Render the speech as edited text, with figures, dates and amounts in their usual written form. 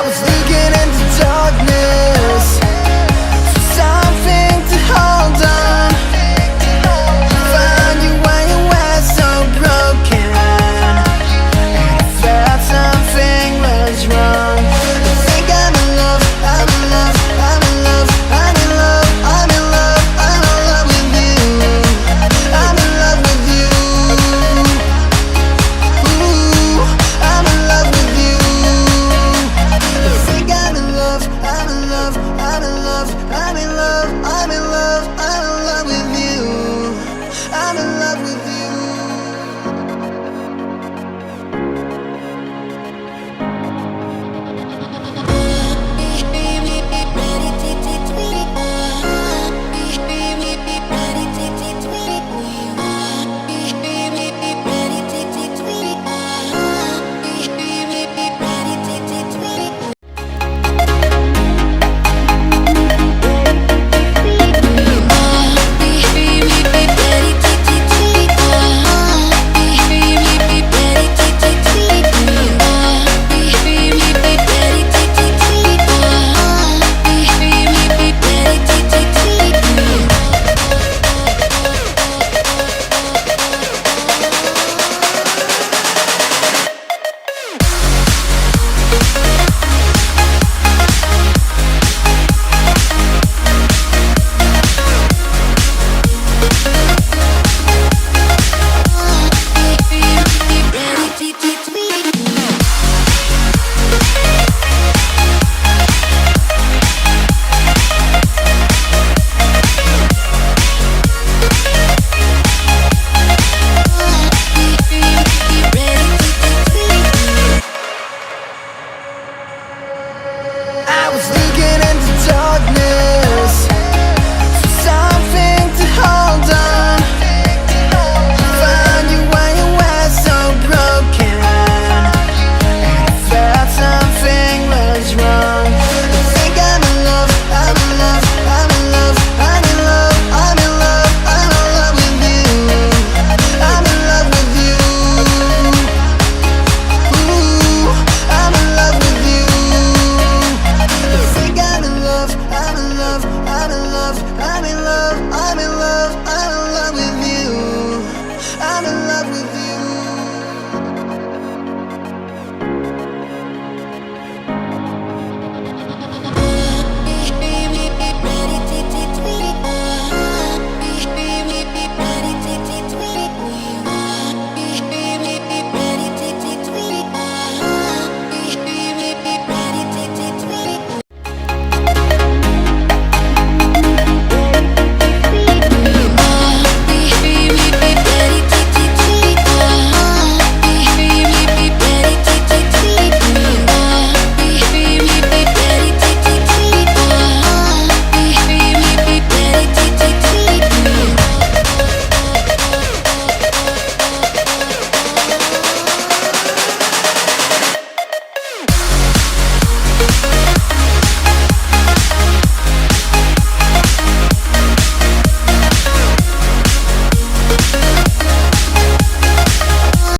was looking into darkness for something to hold on. Found you when you were so broken, and I felt something was wrong. I think I'm in love, I'm in love, I'm in love, I'm in love, I'm in love, I'm in love with you. I'm in love with you. Ooh, I'm in love with you. I think I'm in love, I'm in love, I'm in love, I'm in love, I'm in love, I'm in love with you. I'm in love with you. I was looking into darkness for something to hold on. Found you when you were so broken, and I felt something was wrong. I think I'm in love, I'm in love, I'm in love, I'm in love, I'm in love, I'm in love with you. I'm in love with you. Ooh, I'm in love with you. I think I'm in love, I'm in love, I'm in love, I'm in love, I'm in love, I'm in love with you. I'm in love with you.